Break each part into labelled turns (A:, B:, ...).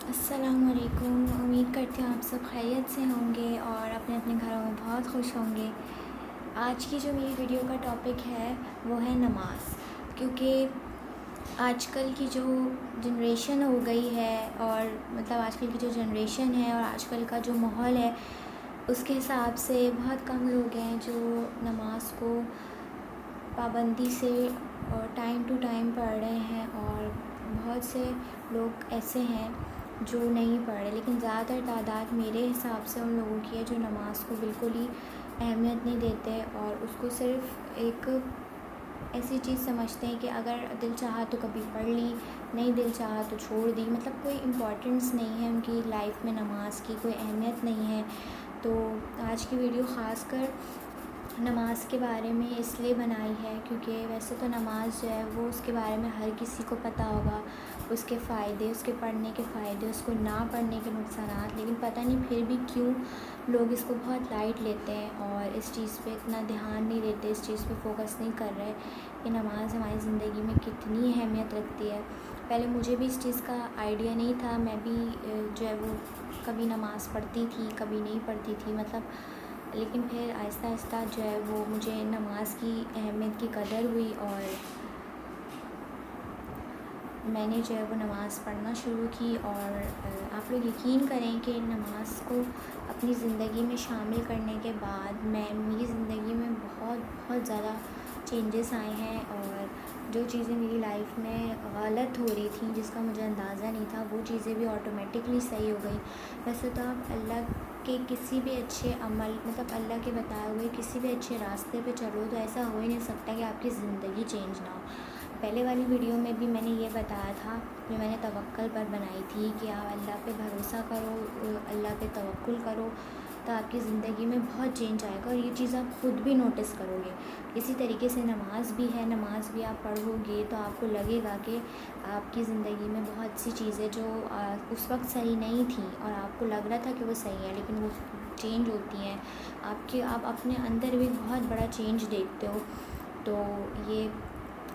A: السلام علیکم، امید کرتی ہوں آپ سب خیریت سے ہوں گے اور اپنے اپنے گھروں میں بہت خوش ہوں گے۔ آج کی جو میری ویڈیو کا ٹاپک ہے وہ ہے نماز، کیونکہ آج کل کی جو جنریشن ہو گئی ہے اور آج کل کی جو جنریشن ہے اور آج کل کا جو ماحول ہے اس کے حساب سے بہت کم لوگ ہیں جو نماز کو پابندی سے اور ٹائم ٹو ٹائم پڑھ رہے ہیں، اور بہت سے لوگ ایسے ہیں جو نہیں پڑھ رہے، لیکن زیادہ تر تعداد میرے حساب سے ان لوگوں کی ہے جو نماز کو بالکل ہی اہمیت نہیں دیتے اور اس کو صرف ایک ایسی چیز سمجھتے ہیں کہ اگر دل چاہا تو کبھی پڑھ لی، نہیں دل چاہا تو چھوڑ دی، کوئی امپورٹنس نہیں ہے ان کی لائف میں، نماز کی کوئی اہمیت نہیں ہے۔ تو آج کی ویڈیو خاص کر نماز کے بارے میں اس لیے بنائی ہے کیونکہ ویسے تو نماز جو ہے وہ اس کے بارے میں ہر کسی کو پتہ ہوگا، اس کے فائدے، اس کے پڑھنے کے فائدے، اس کو نہ پڑھنے کے نقصانات، لیکن پتہ نہیں پھر بھی کیوں لوگ اس کو بہت لائٹ لیتے ہیں اور اس چیز پہ اتنا دھیان نہیں دیتے، اس چیز پہ فوکس نہیں کر رہے کہ نماز ہماری زندگی میں کتنی اہمیت رکھتی ہے۔ پہلے مجھے بھی اس چیز کا آئیڈیا نہیں تھا، میں بھی جو ہے وہ کبھی نماز پڑھتی تھی کبھی نہیں پڑھتی تھی، لیکن پھر آہستہ آہستہ جو ہے وہ مجھے نماز کی اہمیت کی قدر ہوئی اور میں نے جو ہے وہ نماز پڑھنا شروع کی۔ اور آپ لوگ یقین کریں کہ نماز کو اپنی زندگی میں شامل کرنے کے بعد میری زندگی میں بہت بہت زیادہ چینجز آئے ہیں، اور جو چیزیں میری لائف میں غلط ہو رہی تھیں جس کا مجھے اندازہ نہیں تھا وہ چیزیں بھی آٹومیٹکلی صحیح ہو گئی۔ ویسے تو آپ اللہ کے کسی بھی اچھے عمل اللہ کے بتائے ہوئے کسی بھی اچھے راستے پہ چلو تو ایسا ہو ہی نہیں سکتا کہ آپ کی زندگی چینج نہ ہو۔ پہلے والی ویڈیو میں بھی میں نے یہ بتایا تھا جو میں نے توکل پر بنائی تھی کہ آپ اللہ پہ بھروسہ کرو، اللہ پہ توکل کرو تو آپ کی زندگی میں بہت چینج آئے گا، اور یہ چیز آپ خود بھی نوٹس کرو گے۔ اسی طریقے سے نماز بھی ہے، نماز بھی آپ پڑھو گے تو آپ کو لگے گا کہ آپ کی زندگی میں بہت سی چیزیں جو اس وقت صحیح نہیں تھیں اور آپ کو لگ رہا تھا کہ وہ صحیح ہے لیکن وہ چینج ہوتی ہیں، آپ اپنے اندر بھی بہت بڑا چینج دیکھتے ہو۔ تو یہ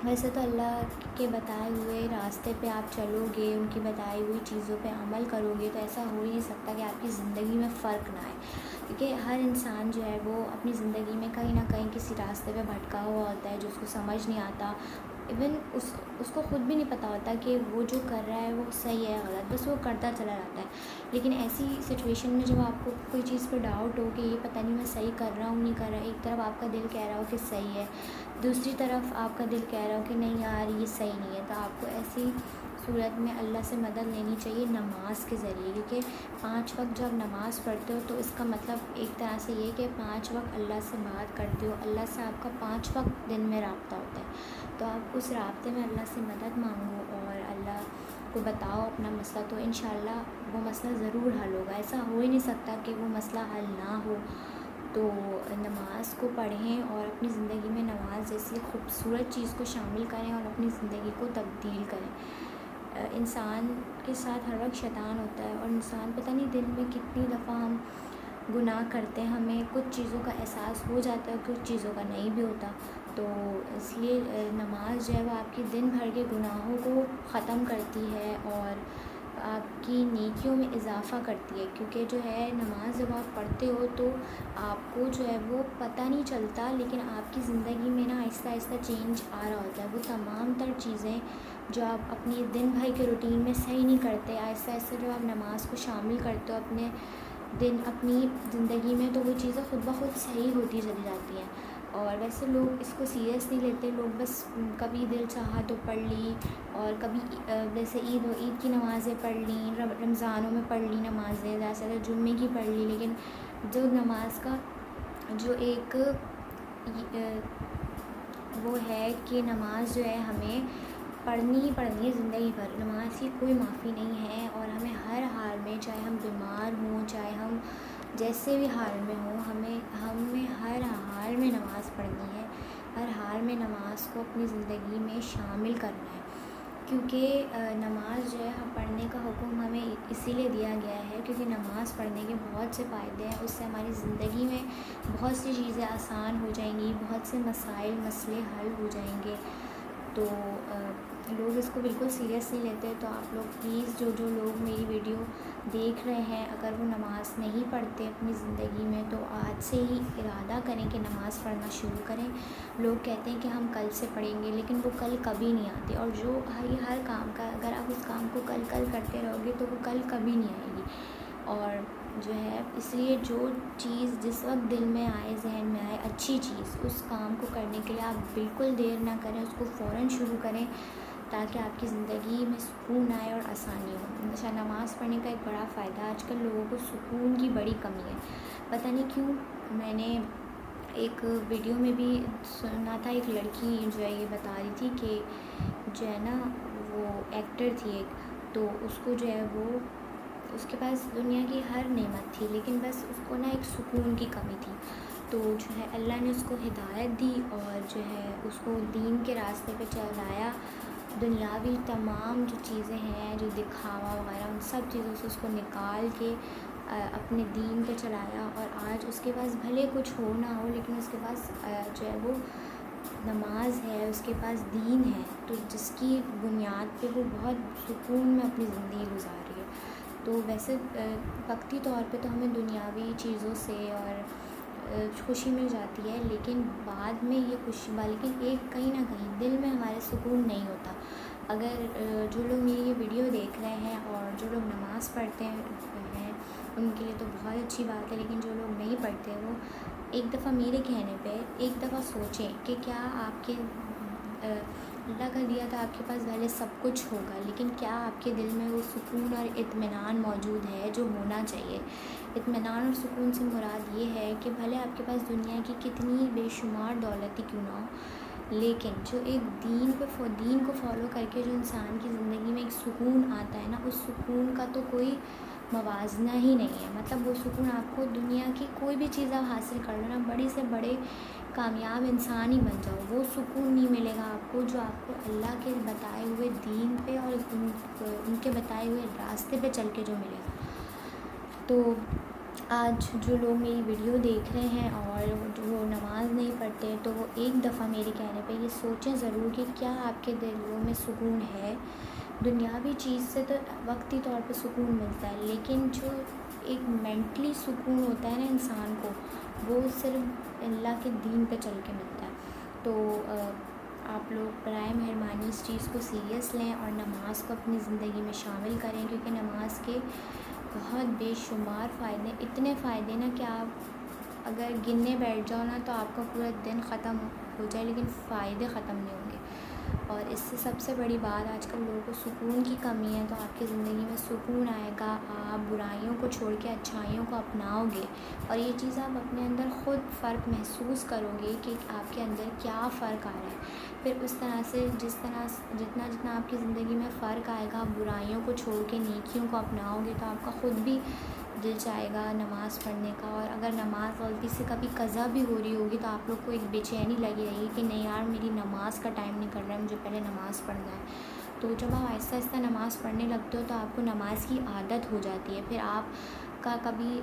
A: ویسے تو اللہ کے بتائے ہوئے راستے پہ آپ چلو گے، ان کی بتائی ہوئی چیزوں پہ عمل کرو گے تو ایسا ہو ہی نہیں سکتا کہ آپ کی زندگی میں فرق نہ آئے، کیونکہ ہر انسان جو ہے وہ اپنی زندگی میں کہیں نہ کہیں کسی راستے پہ بھٹکا ہوا ہوتا ہے جو اس کو سمجھ نہیں آتا، ایون اس کو خود بھی نہیں پتہ ہوتا کہ وہ جو کر رہا ہے وہ صحیح ہے غلط، بس وہ کرتا چلا جاتا ہے۔ لیکن ایسی سچویشن میں جب آپ کو کوئی چیز پہ ڈاؤٹ ہو کہ یہ پتہ نہیں میں صحیح کر رہا ہوں نہیں کر رہا، ایک طرف آپ کا دل کہہ رہا ہو کہ صحیح ہے، دوسری طرف آپ کا دل کہہ رہا ہو کہ نہیں یار یہ صحیح نہیں ہے، تو آپ کو ایسی صورت میں اللہ سے مدد لینی چاہیے نماز کے ذریعے، کیونکہ 5 وقت جب نماز پڑھتے ہو تو اس کا مطلب ایک طرح سے یہ کہ 5 وقت اللہ سے بات کرتے ہو، اللہ سے آپ کا 5 وقت دن میں رابطہ ہوتا ہے، تو آپ اس رابطے میں اللہ سے مدد مانگو اور اللہ کو بتاؤ اپنا مسئلہ، تو انشاءاللہ وہ مسئلہ ضرور حل ہوگا۔ ایسا ہو ہی نہیں سکتا کہ وہ مسئلہ حل نہ ہو۔ تو نماز کو پڑھیں اور اپنی زندگی میں نماز جیسی خوبصورت چیز کو شامل کریں اور اپنی زندگی کو تبدیل کریں۔ انسان کے ساتھ ہر وقت شیطان ہوتا ہے اور انسان پتہ نہیں دن میں کتنی دفعہ ہم گناہ کرتے ہیں، ہمیں کچھ چیزوں کا احساس ہو جاتا ہے کچھ چیزوں کا نہیں بھی ہوتا، تو اس لیے نماز جو ہے وہ آپ کی دن بھر کے گناہوں کو ختم کرتی ہے اور آپ کی نیکیوں میں اضافہ کرتی ہے، کیونکہ جو ہے نماز جب آپ پڑھتے ہو تو آپ کو جو ہے وہ پتہ نہیں چلتا، لیکن آپ کی زندگی میں نا آہستہ آہستہ چینج آ رہا ہوتا ہے، وہ تمام تر چیزیں جو آپ اپنی دن بھر کے روٹین میں صحیح نہیں کرتے، آہستہ آہستہ جب آپ نماز کو شامل کرتے ہو اپنی زندگی میں تو وہ چیزیں خود بخود صحیح ہوتی چلی جاتی ہیں۔ اور ویسے لوگ اس کو سیریس نہیں لیتے، لوگ بس کبھی دل چاہا تو پڑھ لی، اور کبھی جیسے عید کی نمازیں پڑھ لیں، رمضانوں میں پڑھ لی نمازیں، زیادہ سے زیادہ جمعے کی پڑھ لی، لیکن جو نماز کا جو ایک وہ ہے کہ نماز جو ہے ہمیں پڑھنی ہی پڑھنی ہے زندگی بھر، نماز کی کوئی معافی نہیں ہے، اور ہمیں ہر حال میں چاہے ہم بیمار ہوں چاہے ہم جیسے بھی حال میں ہوں ہمیں ہر حال میں نماز پڑھنی ہے، ہر حال میں نماز کو اپنی زندگی میں شامل کرنا ہے، کیونکہ نماز جو ہے پڑھنے کا حکم ہمیں اسی لیے دیا گیا ہے کیونکہ نماز پڑھنے کے بہت سے فائدے ہیں، اس سے ہماری زندگی میں بہت سی چیزیں آسان ہو جائیں گی، بہت سے مسائل مسئلے حل ہو جائیں گے، تو لوگ اس کو بالکل سیریس نہیں لیتے. تو آپ لوگ پلیز جو لوگ میری ویڈیو دیکھ رہے ہیں, اگر وہ نماز نہیں پڑھتے اپنی زندگی میں, تو آج سے ہی ارادہ کریں کہ نماز پڑھنا شروع کریں. لوگ کہتے ہیں کہ ہم کل سے پڑھیں گے, لیکن وہ کل کبھی نہیں آتی. اور جو ہر کام کا اگر آپ اس کام کو کل کرتے رہو گے تو وہ کل کبھی نہیں آئے گی. اور جو ہے اس لیے جو چیز جس وقت دل میں آئے, ذہن میں آئے اچھی چیز, اس کام کو کرنے کے لیے آپ بالکل دیر نہ کریں, اس کو فوراً شروع کریں تاکہ آپ کی زندگی میں سکون آئے اور آسانی ہو. اچھا, نماز پڑھنے کا ایک بڑا فائدہ, آج کل لوگوں کو سکون کی بڑی کمی ہے, پتہ نہیں کیوں. میں نے ایک ویڈیو میں بھی سنا تھا, ایک لڑکی جو ہے یہ بتا رہی تھی کہ جو ہے نا وہ ایکٹر تھی ایک, تو اس کو جو ہے وہ اس کے پاس دنیا کی ہر نعمت تھی, لیکن بس اس کو نا ایک سکون کی کمی تھی. تو جو ہے اللہ نے اس کو ہدایت دی اور جو ہے اس کو دین کے راستے پہ چلایا. دنیاوی تمام جو چیزیں ہیں, جو دکھاوا وغیرہ, ان سب چیزوں سے اس کو نکال کے اپنے دین پہ چلایا. اور آج اس کے پاس بھلے کچھ ہو نہ ہو, لیکن اس کے پاس جو ہے وہ نماز ہے, اس کے پاس دین ہے, تو جس کی بنیاد پہ وہ بہت سکون میں اپنی زندگی گزار رہی ہے. تو ویسے وقتی طور پہ تو ہمیں دنیاوی چیزوں سے اور خوشی مل جاتی ہے, لیکن بعد میں یہ خوشی لیکن ایک کہیں نہ کہیں دل میں ہمارے سکون نہیں ہوتا. اگر جو لوگ میری یہ ویڈیو دیکھ رہے ہیں اور جو لوگ نماز پڑھتے ہیں ان کے لیے تو بہت اچھی بات ہے, لیکن جو لوگ نہیں پڑھتے وہ ایک دفعہ میرے کہنے پہ ایک دفعہ سوچیں کہ کیا آپ کے اللہ کا دیا تو آپ کے پاس پہلے سب کچھ ہوگا, لیکن کیا آپ کے دل میں وہ سکون اور اطمینان موجود ہے جو ہونا چاہیے. اطمینان اور سکون سے مراد یہ ہے کہ بھلے آپ کے پاس دنیا کی کتنی بے شمار دولت ہی کیوں نہ ہو, لیکن جو ایک دین کو فالو کر کے جو انسان کی زندگی میں ایک سکون آتا ہے نا, اس سکون کا تو کوئی موازنہ ہی نہیں ہے. مطلب وہ سکون آپ کو دنیا کی کوئی بھی چیز آپ حاصل کر لو نا, بڑی سے بڑے کامیاب انسان ہی بن جاؤ, وہ سکون نہیں ملے گا آپ کو جو آپ کو اللہ کے بتائے ہوئے دین پہ اور ان کے بتائے ہوئے راستے پہ چل کے جو ملے گا. تو آج جو لوگ میری ویڈیو دیکھ رہے ہیں اور جو نماز نہیں پڑھتے, تو وہ ایک دفعہ میرے کہنے پہ یہ سوچیں ضرور کہ کیا آپ کے دلوں میں سکون ہے. دنیاوی چیز سے تو وقتی طور پہ سکون ملتا ہے, لیکن جو ایک مینٹلی سکون ہوتا ہے نا انسان کو, وہ صرف اللہ کے دین پہ چل کے ملتا ہے. تو آپ لوگ برائے مہربانی اس چیز کو سیریس لیں اور نماز کو اپنی زندگی میں شامل کریں, کیونکہ نماز کے بہت بے شمار فائدے, اتنے فائدے نا کہ آپ اگر گننے بیٹھ جاؤ نا تو آپ کا پورا دن ختم ہو جائے, لیکن فائدے ختم نہیں ہوں گے. اور اس سے سب سے بڑی بات, آج کل لوگوں کو سکون کی کمی ہے, تو آپ کی زندگی میں سکون آئے گا. آپ برائیوں کو چھوڑ کے اچھائیوں کو اپناؤ گے, اور یہ چیز آپ اپنے اندر خود فرق محسوس کرو گے کہ آپ کے اندر کیا فرق آ رہا ہے. پھر اس طرح سے جتنا آپ کی زندگی میں فرق آئے گا, آپ برائیوں کو چھوڑ کے نیکیوں کو اپناؤ گے, تو آپ کا خود بھی دل چاہے گا نماز پڑھنے کا. اور اگر نماز غلطی سے کبھی قضا بھی ہو رہی ہوگی تو آپ لوگ کو ایک بے چینی لگی رہے گی کہ نہیں یار میری نماز کا ٹائم نہیں کر رہا ہے, مجھے پہلے نماز پڑھنا ہے. تو جب آپ آہستہ آہستہ نماز پڑھنے لگتے ہو تو آپ کو نماز کی عادت ہو جاتی ہے. پھر آپ کا کبھی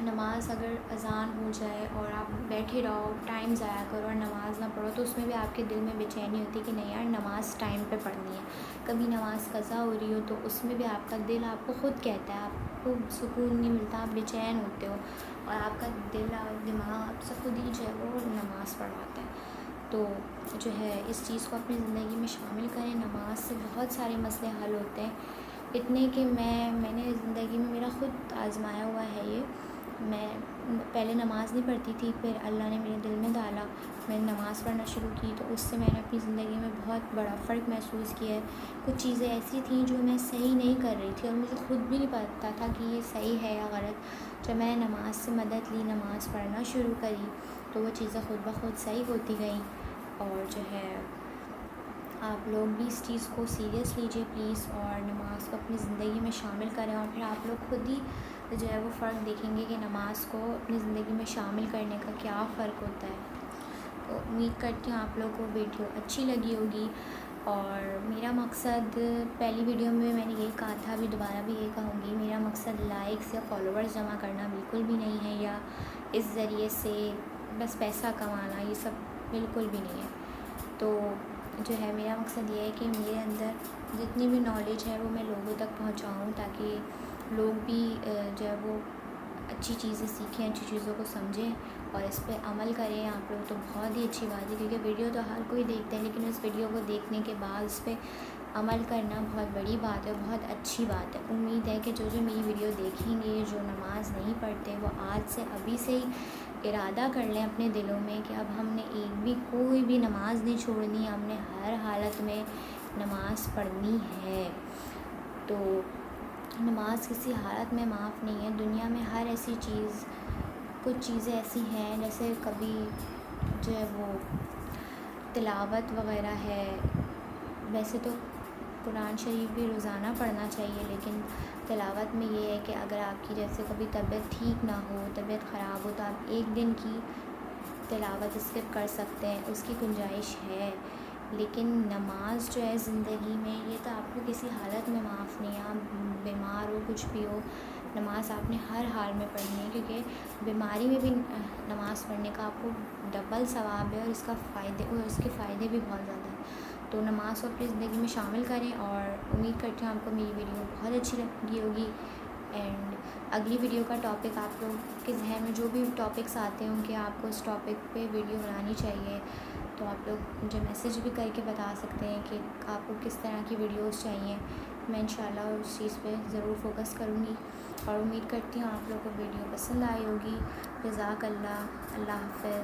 A: نماز اگر اذان ہو جائے اور آپ بیٹھے رہو, ٹائم ضائع کرو اور نماز نہ پڑھو, تو اس میں بھی آپ کے دل میں بے چینی ہوتی ہے کہ نہیں یار نماز ٹائم پہ پڑھنی ہے. کبھی نماز قضا ہو رہی ہو تو اس میں بھی آپ کا دل آپ کو خود کہتا ہے, آپ کو سکون نہیں ملتا, آپ بے چین ہوتے ہو, اور آپ کا دل اور دماغ آپ سے خود ہی جو ہے وہ نماز پڑھواتا ہے. تو جو ہے اس چیز کو اپنی زندگی میں شامل کریں. نماز سے بہت سارے مسئلے حل ہوتے ہیں, اتنے کہ میں نے زندگی میں میرا خود آزمایا ہوا ہے یہ. میں پہلے نماز نہیں پڑھتی تھی, پھر اللہ نے میرے دل میں ڈالا, میں نے نماز پڑھنا شروع کی, تو اس سے میں نے اپنی زندگی میں بہت بڑا فرق محسوس کیا ہے. کچھ چیزیں ایسی تھیں جو میں صحیح نہیں کر رہی تھی اور مجھے خود بھی نہیں پتہ تھا کہ یہ صحیح ہے یا غلط. جب میں نے نماز سے مدد لی, نماز پڑھنا شروع کری, تو وہ چیزیں خود بخود صحیح ہوتی گئیں. اور جو ہے آپ لوگ بھی اس چیز کو سیریس لیجیے پلیز, اور نماز کو اپنی زندگی میں شامل کریں, اور پھر آپ لوگ خود ہی جو ہے وہ فرق دیکھیں گے کہ نماز کو اپنی زندگی میں شامل کرنے کا کیا فرق ہوتا ہے. تو امید کرتی ہوں آپ لوگوں کو ویڈیو اچھی لگی ہوگی. اور میرا مقصد پہلی ویڈیو میں نے یہی کہا تھا, ابھی دوبارہ بھی یہی کہوں گی, میرا مقصد لائکس یا فالوورز جمع کرنا بالکل بھی نہیں ہے, یا اس ذریعے سے بس پیسہ کمانا, یہ سب بالکل بھی نہیں ہے. تو جو ہے میرا مقصد یہ ہے کہ میرے اندر جتنی بھی نالج ہے وہ میں لوگوں تک پہنچاؤں، تاکہ لوگ بھی جو ہے وہ اچھی چیزیں سیکھیں، اچھی چیزوں کو سمجھیں اور اس پہ عمل کریں آپ لوگ، تو بہت ہی اچھی بات ہے، کیونکہ ویڈیو تو ہر کوئی دیکھتا ہے، لیکن اس ویڈیو کو دیکھنے کے بعد اس پہ عمل کرنا بہت بڑی بات ہے، بہت اچھی بات ہے۔ امید ہے کہ جو میری ویڈیو دیکھیں گے، جو نماز نہیں پڑھتے، وہ آج سے ابھی سے ہی ارادہ کر لیں اپنے دلوں میں کہ اب ہم نے کوئی بھی نماز نہیں چھوڑنی، ہم نے ہر حالت میں نماز پڑھنی ہے۔ تو نماز کسی حالت میں معاف نہیں ہے۔ دنیا میں ہر ایسی چیز، کچھ چیزیں ایسی ہیں جیسے کبھی جو ہے وہ تلاوت وغیرہ ہے، ویسے تو قرآن شریف بھی روزانہ پڑھنا چاہیے، لیکن تلاوت میں یہ ہے کہ اگر آپ کی جیسے کبھی طبیعت ٹھیک نہ ہو، طبیعت خراب ہو، تو آپ ایک دن کی تلاوت اسکپ کر سکتے ہیں، اس کی گنجائش ہے۔ لیکن نماز جو ہے زندگی میں، یہ تو آپ کو کسی حالت میں معاف نہیں ہے، آپ بیمار ہو، کچھ بھی ہو، نماز آپ نے ہر حال میں پڑھنی ہے، کیونکہ بیماری میں بھی نماز پڑھنے کا آپ کو ڈبل ثواب ہے، اور اس کے فائدے بھی بہت زیادہ ہیں۔ تو نماز کو اپنی زندگی میں شامل کریں، اور امید کرتی ہوں آپ کو میری ویڈیو بہت اچھی لگی ہوگی۔ اینڈ اگلی ویڈیو کا ٹاپک آپ لوگ کے ذہن میں جو بھی ٹاپکس آتے ہوں کہ آپ کو اس ٹاپک پہ ویڈیو بنانی چاہیے، تو آپ لوگ مجھے میسیج بھی کر کے بتا سکتے ہیں کہ آپ کو کس طرح کی ویڈیوز چاہیے۔ میں انشاءاللہ اس چیز پہ ضرور فوکس کروں گی، اور امید کرتی ہوں آپ لوگوں کو ویڈیو پسند آئی ہوگی۔ جزاک اللہ، اللہ حافظ۔